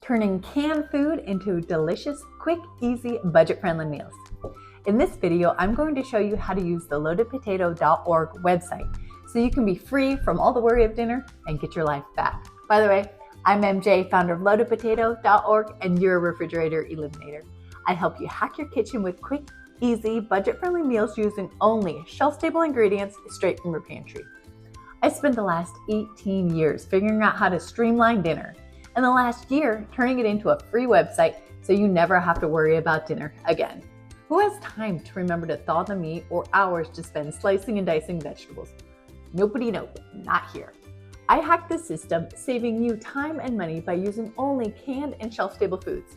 turning canned food into delicious, quick, easy, budget-friendly meals. In this video, I'm going to show you how to use the loadedpotato.org website so you can be free from all the worry of dinner and get your life back. By the way, I'm MJ, founder of loadedpotato.org and your refrigerator eliminator. I help you hack your kitchen with quick, easy, budget-friendly meals using only shelf-stable ingredients straight from your pantry. I spent the last 18 years figuring out how to streamline dinner, and the last year turning it into a free website so you never have to worry about dinner again. Who has time to remember to thaw the meat or hours to spend slicing and dicing vegetables? Nobody, nope, not here. I hacked the system, saving you time and money by using only canned and shelf-stable foods.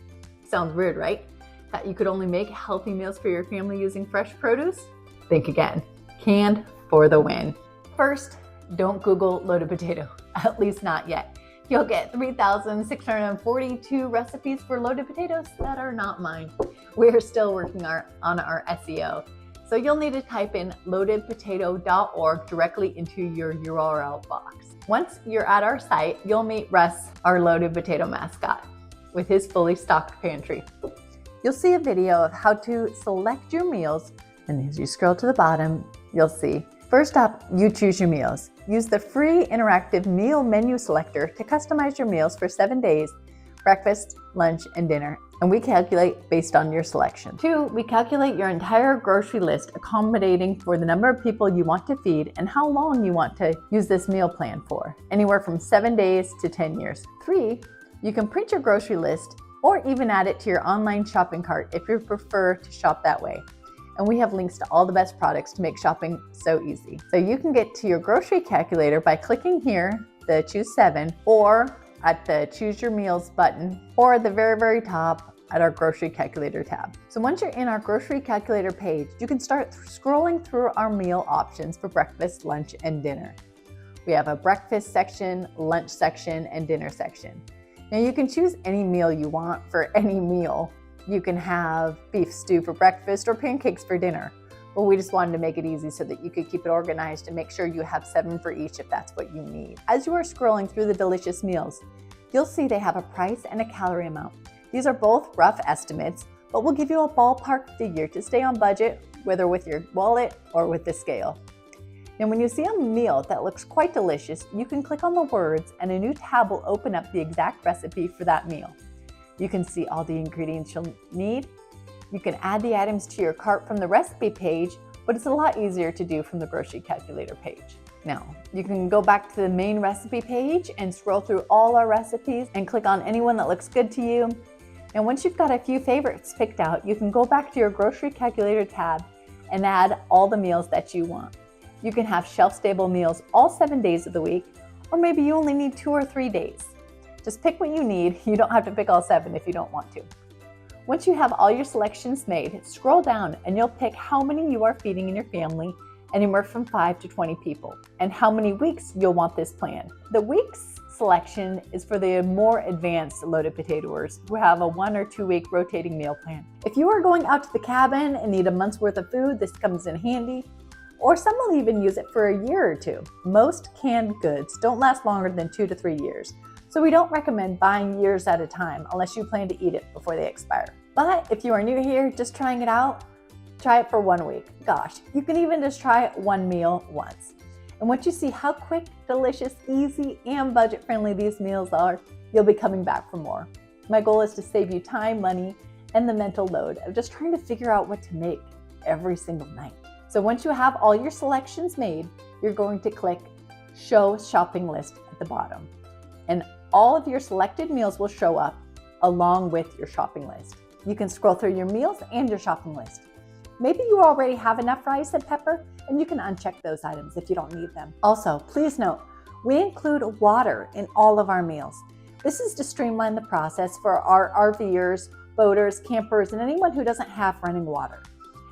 Sounds weird, right? That you could only make healthy meals for your family using fresh produce? Think again. Canned for the win. First, don't Google loaded potato, at least not yet. You'll get 3,642 recipes for loaded potatoes that are not mine. We're still working on our SEO. So you'll need to type in loadedpotato.org directly into your URL box. Once you're at our site, you'll meet Russ, our loaded potato mascot, with his fully stocked pantry. You'll see a video of how to select your meals, and as you scroll to the bottom, you'll see. First up, you choose your meals. Use the free interactive meal menu selector to customize your meals for 7 days, breakfast, lunch, and dinner, and we calculate based on your selection. 2, we calculate your entire grocery list, accommodating for the number of people you want to feed and how long you want to use this meal plan for, anywhere from 7 days to 10 years. 3, you can print your grocery list or even add it to your online shopping cart if you prefer to shop that way. And we have links to all the best products to make shopping so easy. So you can get to your grocery calculator by clicking here, the Choose 7, or at the Choose Your Meals button, or at the very top at our grocery calculator tab. So once you're in our grocery calculator page, you can start scrolling through our meal options for breakfast, lunch, and dinner. We have a breakfast section, lunch section, and dinner section. Now you can choose any meal you want for any meal. You can have beef stew for breakfast or pancakes for dinner. But we just wanted to make it easy so that you could keep it organized and make sure you have 7 for each if that's what you need. As you are scrolling through the delicious meals, you'll see they have a price and a calorie amount. These are both rough estimates, but we'll give you a ballpark figure to stay on budget, whether with your wallet or with the scale. Now, when you see a meal that looks quite delicious, you can click on the words and a new tab will open up the exact recipe for that meal. You can see all the ingredients you'll need. You can add the items to your cart from the recipe page, but it's a lot easier to do from the grocery calculator page. Now, you can go back to the main recipe page and scroll through all our recipes and click on anyone that looks good to you. And once you've got a few favorites picked out, you can go back to your grocery calculator tab and add all the meals that you want. You can have shelf-stable meals all 7 days of the week, or maybe you only need 2 or 3 days. Just pick what you need. You don't have to pick all 7 if you don't want to. Once you have all your selections made, scroll down and you'll pick how many you are feeding in your family, anywhere from 5 to 20 people, and how many weeks you'll want this plan. The weeks selection is for the more advanced loaded potatoers who have a 1 or 2 week rotating meal plan. If you are going out to the cabin and need a month's worth of food, this comes in handy. Or some will even use it for a year or 2. Most canned goods don't last longer than 2 to 3 years. So we don't recommend buying years at a time unless you plan to eat it before they expire. But if you are new here, just trying it out, try it for 1 week. Gosh, you can even just try one meal once. And once you see how quick, delicious, easy, and budget-friendly these meals are, you'll be coming back for more. My goal is to save you time, money, and the mental load of just trying to figure out what to make every single night. So once you have all your selections made, you're going to click Show Shopping List at the bottom. And all of your selected meals will show up along with your shopping list. You can scroll through your meals and your shopping list. Maybe you already have enough rice and pepper, and you can uncheck those items if you don't need them. Also, please note, we include water in all of our meals. This is to streamline the process for our RVers, boaters, campers, and anyone who doesn't have running water.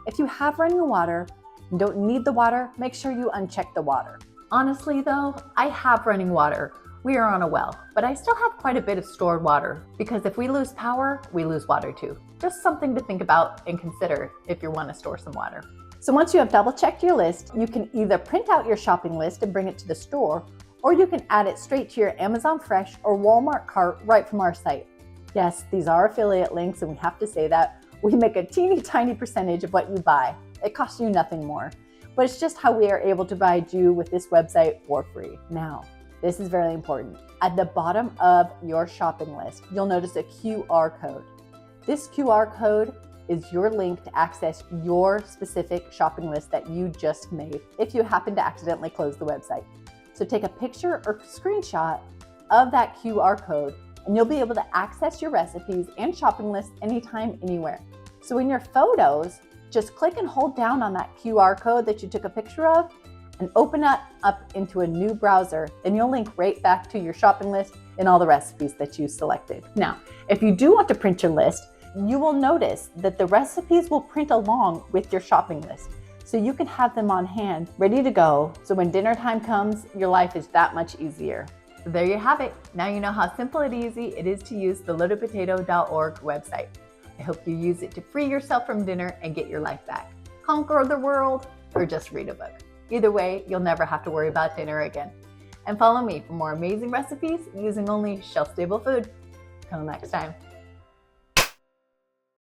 If you have running water and don't need the water, make sure you uncheck the water. Honestly though, I have running water. We are on a well, but I still have quite a bit of stored water because if we lose power, we lose water too. Just something to think about and consider if you want to store some water. So once you have double checked your list, you can either print out your shopping list and bring it to the store, or you can add it straight to your Amazon Fresh or Walmart cart right from our site. Yes, these are affiliate links, and we have to say that. We make a teeny tiny percentage of what you buy. It costs you nothing more, but it's just how we are able to provide you with this website for free. Now, this is very important. At the bottom of your shopping list, you'll notice a QR code. This QR code is your link to access your specific shopping list that you just made if you happen to accidentally close the website. So take a picture or screenshot of that QR code and you'll be able to access your recipes and shopping lists anytime, anywhere. So in your photos, just click and hold down on that QR code that you took a picture of and open it up into a new browser, and you'll link right back to your shopping list and all the recipes that you selected. Now, if you do want to print your list, you will notice that the recipes will print along with your shopping list. So you can have them on hand, ready to go. So when dinner time comes, your life is that much easier. So there you have it. Now you know how simple and easy it is to use the loadedpotato.org website. I hope you use it to free yourself from dinner and get your life back. Conquer the world or just read a book. Either way, you'll never have to worry about dinner again. And follow me for more amazing recipes using only shelf-stable food. Till next time.